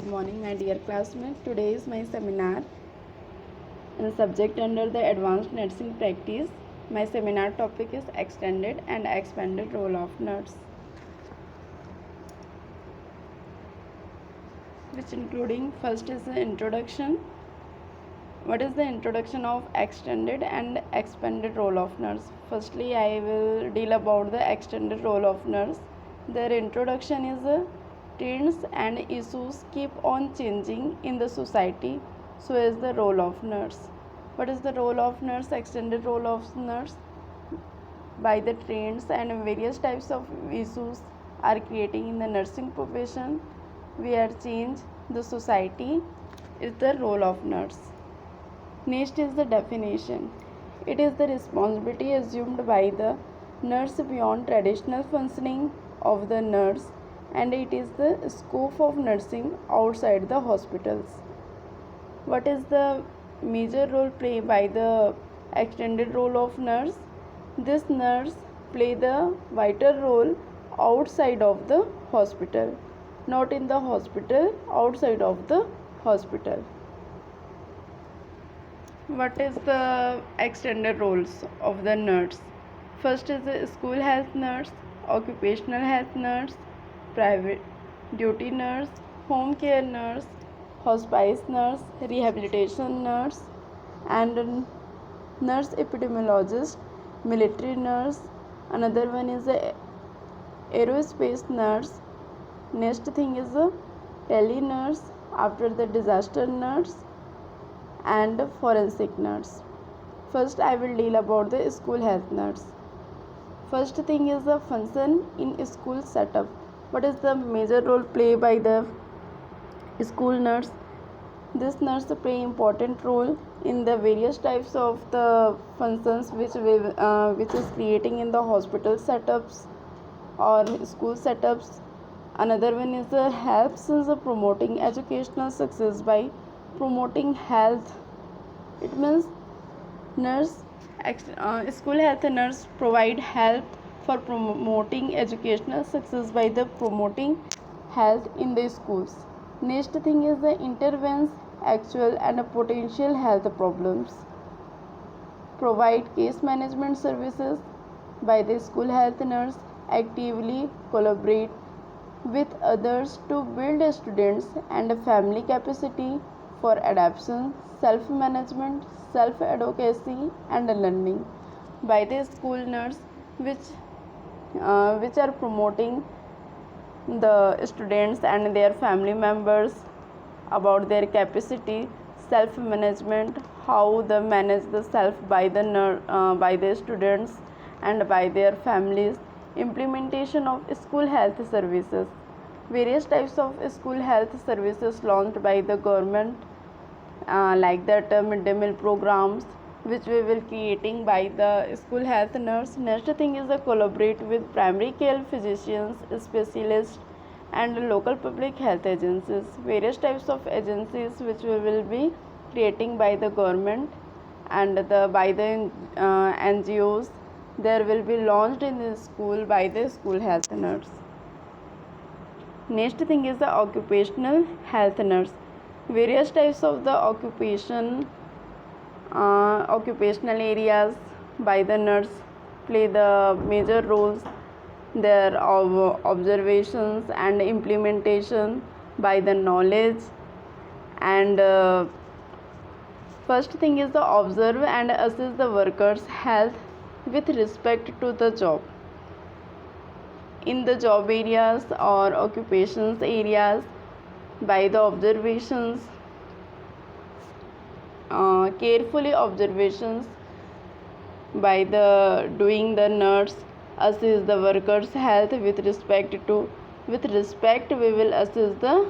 Good morning, my dear classmates. Today is my seminar in subject under the advanced nursing practice. My seminar topic is extended and expanded role of nurse, which including first is the introduction. What is the introduction of extended and expanded role of nurse? Firstly, I will deal about the extended role of nurse. Their introduction is trends and issues keep on changing in the society, so is the role of nurse. What is the role of nurse? Extended role of nurse. By the trends and various types of issues are creating in the nursing profession, we are change the society is the role of nurse. Next is the definition. It is the responsibility assumed by the nurse beyond traditional functioning of the nurse, and it is the scope of nursing outside the hospitals. What is the major role played by the extended role of nurse? This nurse play the vital role outside of the hospital, not in the hospital, outside of the hospital. What is the extended roles of the nurse? First is the school health nurse, occupational health nurse, private duty nurse, home care nurse, hospice nurse, rehabilitation nurse, and nurse epidemiologist, military nurse. Another one is the aerospace nurse. Next thing is the tele nurse, after the disaster nurse, and forensic nurse. First I will deal about the school health nurse. First thing is the function in school setup. What is the major role played by the school nurse? This nurse play important role in the various types of the functions which is creating in the hospital setups or school setups. Another one is the helps in the promoting educational success by promoting health. It means school health nurse provide help for promoting educational success by the promoting health in the schools. Next thing is the intervenes actual and potential health problems. Provide case management services by the school health nurse. Actively collaborate with others to build students and family capacity for adaptation, self-management, self-advocacy, and learning by the school nurse, which are promoting the students and their family members about their capacity, self-management, how they manage the self by the students and by their families. Implementation of school health services. Various types of school health services launched by the government, like that midday meal programs, which we will creating by the school health nurse. Next thing is the collaborate with primary care physicians, specialists, and local public health agencies. Various types of agencies which we will be creating by the government and by the NGOs. There will be launched in the school by the school health nurse. Next thing is the occupational health nurse. Various types of the occupational areas by the nurse play the major roles. Their observations and implementation by the knowledge, and first thing is the observe and assess the workers' health with respect to the job. In the job areas or occupations areas, by the observations, carefully observations by the doing the nurse assess the workers' health with respect we will assess the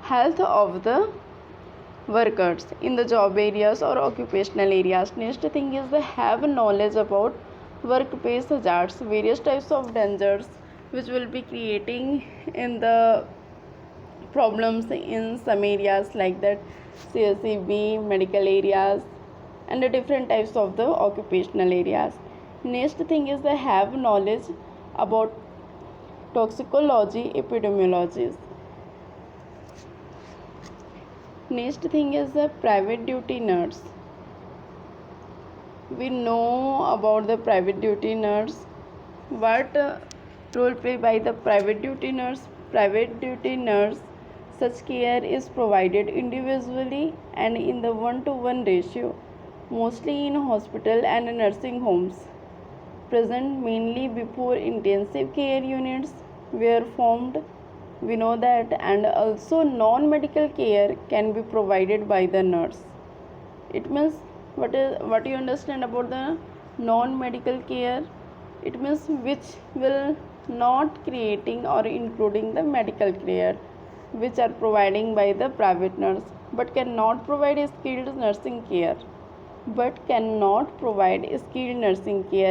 health of the workers in the job areas or occupational areas. Next thing is the have knowledge about workplace hazards, various types of dangers which will be creating in the problems in some areas, like that CSCB, medical areas, and the different types of the occupational areas. Next thing is they have knowledge about toxicology, epidemiologies. Next thing is the private duty nurse. We know about the private duty nurse. What role play by the private duty nurse? Private duty nurse, such care is provided individually and in the 1-to-1 ratio, mostly in hospital and nursing homes, present mainly before intensive care units were formed. We know that, and also non-medical care can be provided by the nurse. It means what you understand about the non-medical care? It means which will not creating or including the medical care, which are providing by the private nurse, but cannot provide skilled nursing care,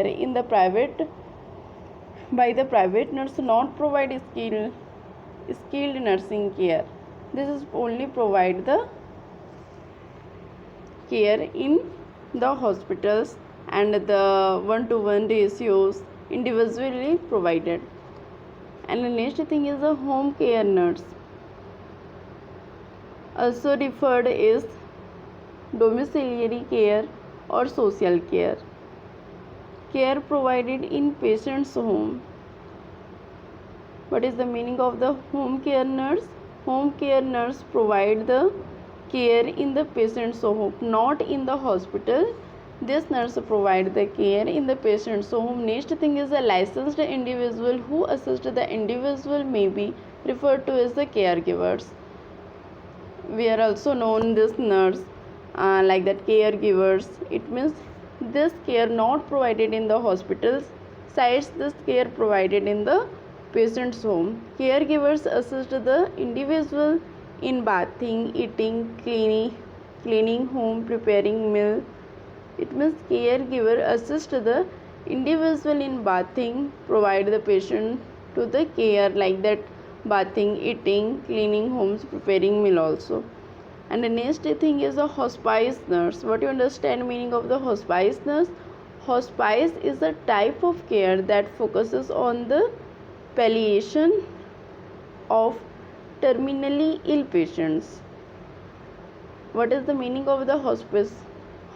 in the private, by the private nurse not provide skilled nursing care. This is only provide the care in the hospitals and the 1-to-1 ratios individually provided. And the next thing is a home care nurse, also referred as domiciliary care or social care. Care provided in patient's home. What is the meaning of the home care nurse? Home care nurse provide the care in the patient's home, not in the hospital. This nurse provide the care in the patient's home. Next thing is a licensed individual who assist the individual may be referred to as the caregivers. We are also known this nurse like that caregivers. It means this care not provided in the hospitals, besides this care provided in the patient's home. Caregivers assist the individual in bathing, eating, cleaning home, preparing meal. It means caregiver assist the individual in bathing, provide the patient to the care like that, bathing, eating, cleaning homes, preparing meal also. And the next thing is a hospice nurse. What you understand meaning of the hospice nurse? Hospice is a type of care that focuses on the palliation of terminally ill patients. What is the meaning of the hospice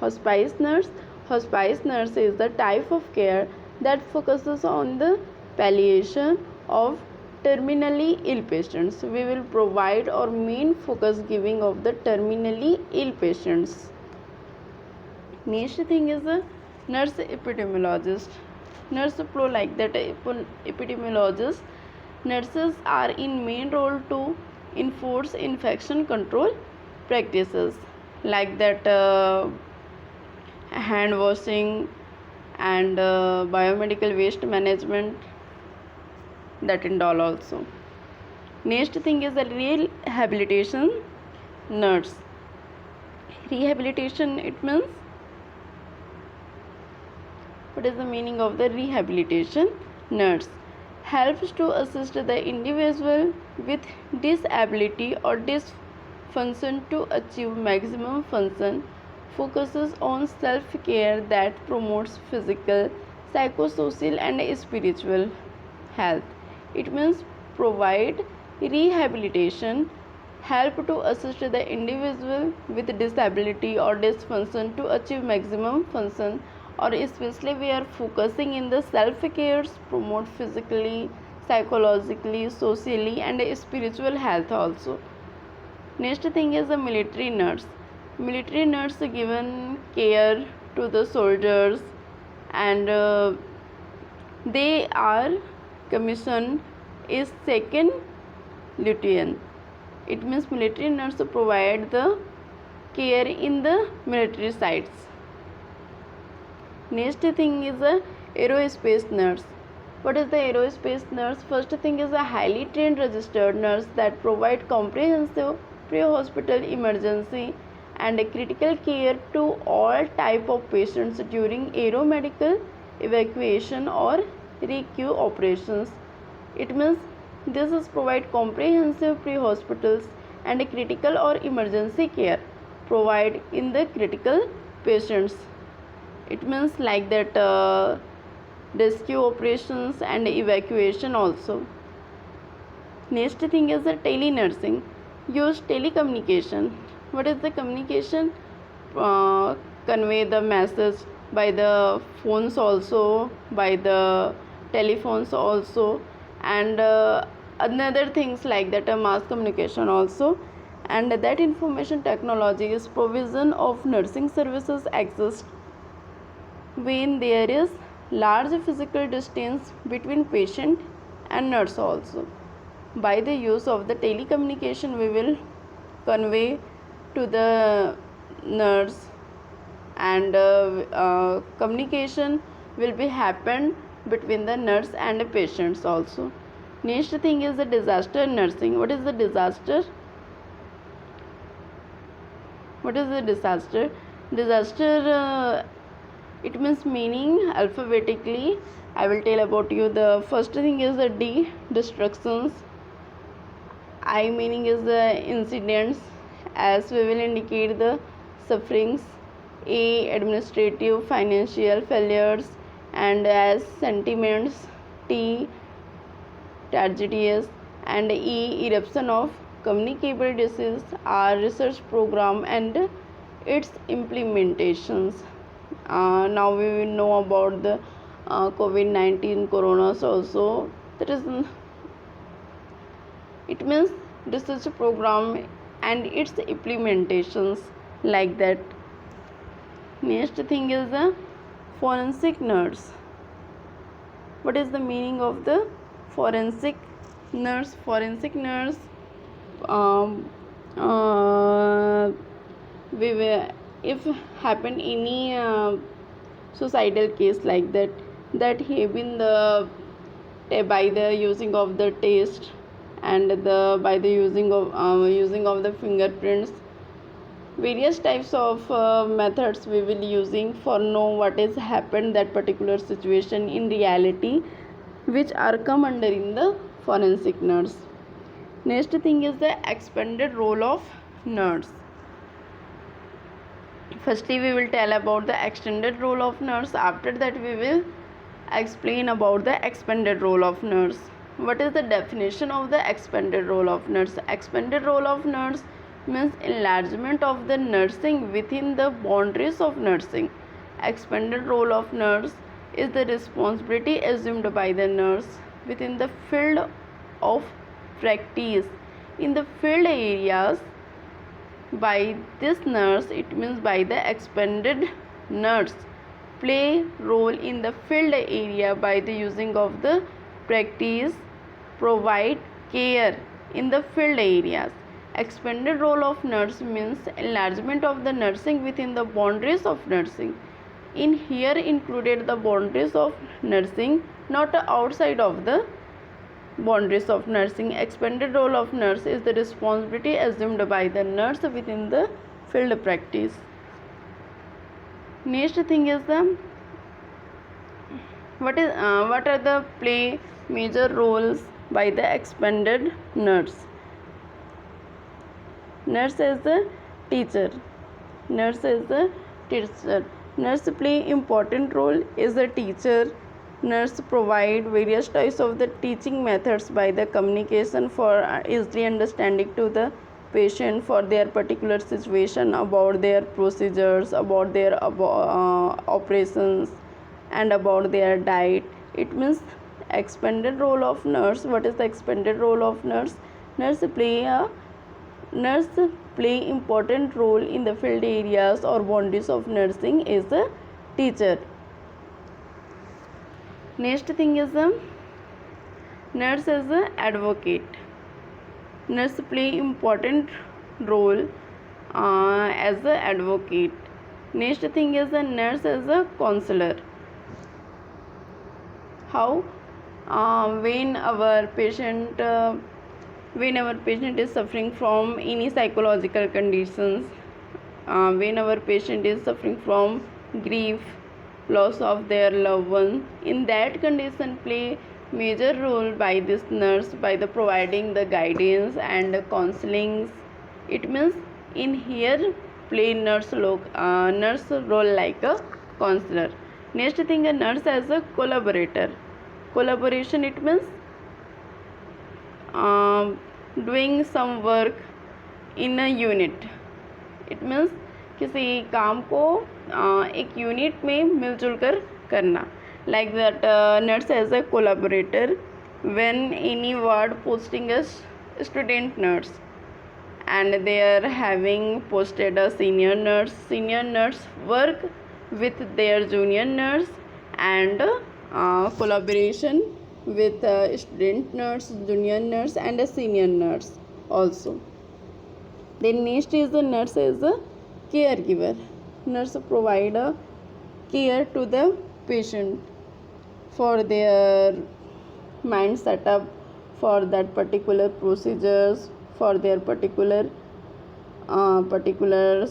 nurse? Hospice nurse is the type of care that focuses on the palliation of terminally ill patients. We will provide our main focus giving of the terminally ill patients. Next thing is a nurse epidemiologist. Nurse flow like that epidemiologist. Nurses are in main role to enforce infection control practices like that hand washing and biomedical waste management, that and all also. Next thing is the rehabilitation nurse. Rehabilitation, it means, what is the meaning of the rehabilitation nurse? Helps to assist the individual with disability or dysfunction to achieve maximum function, focuses on self-care that promotes physical, psychosocial and spiritual health. It means provide rehabilitation, help to assist the individual with disability or dysfunction to achieve maximum function, or especially we are focusing in the self-care, promote physically, psychologically, socially and spiritual health also. Next thing is a military nurse. Military nurse given care to the soldiers and they are commissioned is second lieutenant. It means military nurse provide the care in the military sites. Next thing is a aerospace nurse. What is the aerospace nurse? First thing is a highly trained registered nurse that provide comprehensive pre-hospital emergency and critical care to all type of patients during aeromedical evacuation or rescue operations. It means this is provide comprehensive pre-hospitals and critical or emergency care provide in the critical patients. It means like that rescue operations and evacuation also. Next thing is the telenursing. Use telecommunication What is the communication? Convey the message by the phones also, by the telephones also, and another things like that, mass communication also. And that information technology is provision of nursing services exist when there is large physical distance between patient and nurse also. By the use of the telecommunication, we will convey to the nurse, and communication will be happen between the nurse and the patients also. Next thing is the disaster nursing. What is the disaster? What is the disaster? Disaster, it means meaning alphabetically. I will tell about you. The first thing is the D, destructions. I meaning is the incidents, as we will indicate the sufferings. A, administrative financial failures, and as sentiments. T, tragedies, and E, eruption of communicable disease. R, research program and its implementations. Now we will know about the COVID-19 coronas also. That is, it means research program and its implementations, like that. Next thing is the forensic nurse. What is the meaning of the forensic nurse? Forensic nurse, we will, if happen any suicidal case like that, that have been the by the using of the test, and the by the using of the fingerprints, various types of methods we will using for know what is happened that particular situation in reality, which are come under in the forensic nurse. Next thing is the expanded role of nurse. Firstly, we will tell about the extended role of nurse. After that, we will explain about the expanded role of nurse. What is the definition of the expanded role of nurse? Expanded role of nurse means enlargement of the nursing within the boundaries of nursing. Expanded role of nurse is the responsibility assumed by the nurse within the field of practice in the field areas by this nurse. It means by the expanded nurse play role in the field area by the using of the practice, provide care in the field areas. Expanded role of nurse means enlargement of the nursing within the boundaries of nursing. In here included the boundaries of nursing, not outside of the boundaries of nursing. Expanded role of nurse is the responsibility assumed by the nurse within the field practice. Next thing is the what are the play major roles by the expanded nurse. Nurse is the teacher. Nurse is the teacher. Nurse play important role is the teacher. Nurse provide various types of the teaching methods by the communication for easily understanding to the patient for their particular situation, about their procedures, about their operations, and about their diet. It means expanded role of nurse. What is the expanded role of nurse? Nurse play important role in the field areas or boundaries of nursing is the teacher. Next thing is the nurse as the advocate. Nurse play important role as the advocate. Next thing is the nurse as a counselor. How? When our patient is suffering from any psychological conditions, when our patient is suffering from grief, loss of their loved one, in that condition play major role by this nurse by the providing the guidance and counselings. It means in here play nurse role like a counselor. Next thing, a nurse as a collaborator. Collaboration, it means doing some work in a unit. It means किसी काम को एक unit में मिलजुल कर करना. Like that nurse as a collaborator when any ward posting a student nurse and they are having posted a senior nurse work with their junior nurse and collaboration with student nurse, junior nurse and a senior nurse also. Then next is the nurse as a caregiver. Nurse provide a care to the patient for their mind setup, for that particular procedures, for their particular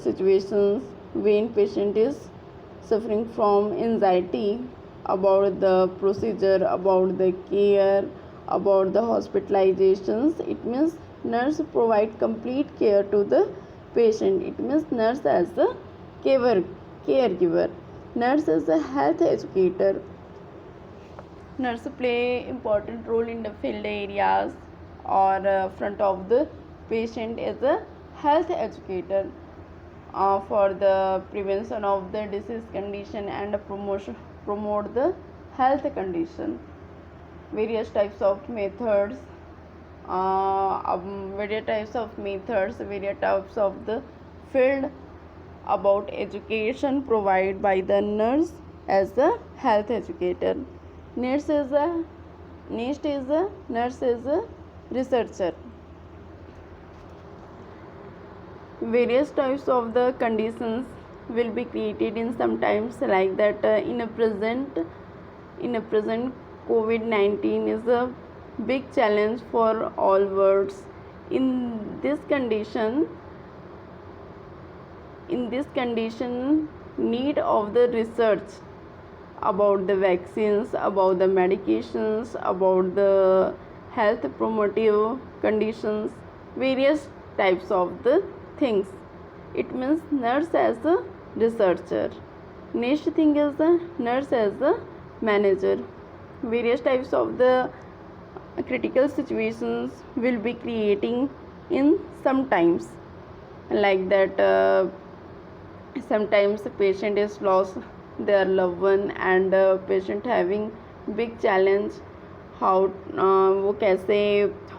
situations when patient is suffering from anxiety about the procedure, about the care, about the hospitalizations. It means nurse provide complete care to the patient. It means nurse as a caregiver. Nurse is a health educator. Nurse play important role in the field areas or front of the patient as a health educator for the prevention of the disease condition and promote the health condition. Various types of methods, various types of the field about education provided by the nurse as a health educator. Next is a nurse is a researcher. Various types of the conditions will be created in sometimes like that in a present COVID-19 is a big challenge for all worlds. In this condition need of the research about the vaccines, about the medications, about the health promotive conditions, various types of the things. It means nurse as a researcher. Next thing is the nurse as a manager. Various types of the critical situations will be creating in sometimes like that sometimes the patient is lost their loved one and patient having big challenge how वो कैसे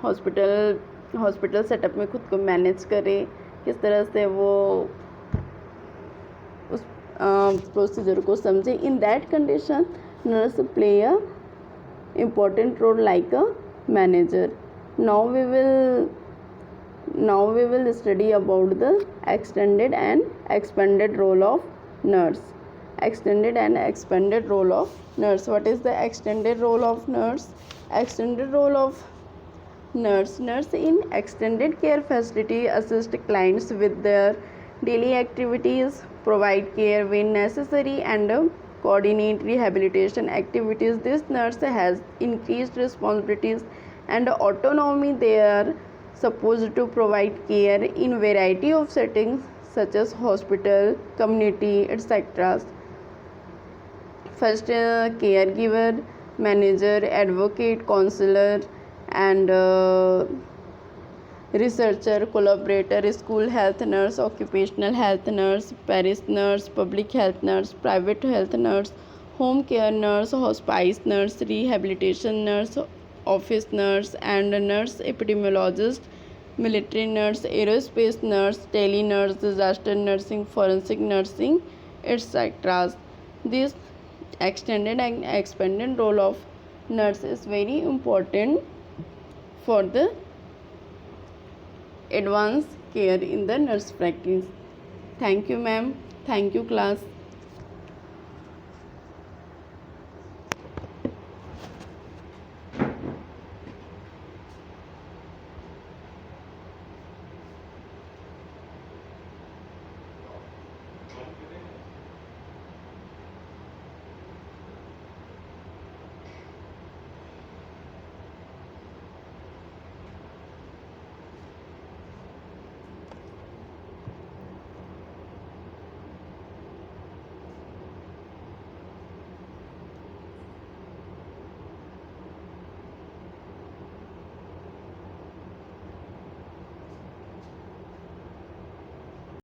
hospital setup में खुद को manage करे, किस तरह से वो उस प्रोसीजर को समझे. In that condition nurse play a important role like a manager. Now we will study about the extended and expanded role of nurse. Extended and expanded role of nurse. What is the extended role of nurse? Extended role of nurse in extended care facility assist clients with their daily activities, provide care when necessary and coordinate rehabilitation activities. This nurse has increased responsibilities and autonomy. They are supposed to provide care in variety of settings such as hospital, community, etc. First, caregiver, manager, advocate, counselor and researcher, collaborator, school health nurse, occupational health nurse, parish nurse, public health nurse, private health nurse, home care nurse, hospice nurse, rehabilitation nurse, office nurse and nurse epidemiologist, military nurse, aerospace nurse, tele nurse, disaster nursing, forensic nursing, etc. This extended and expanded role of nurse is very important for the advanced care in the nurse practice. Thank you ma'am. Thank you class.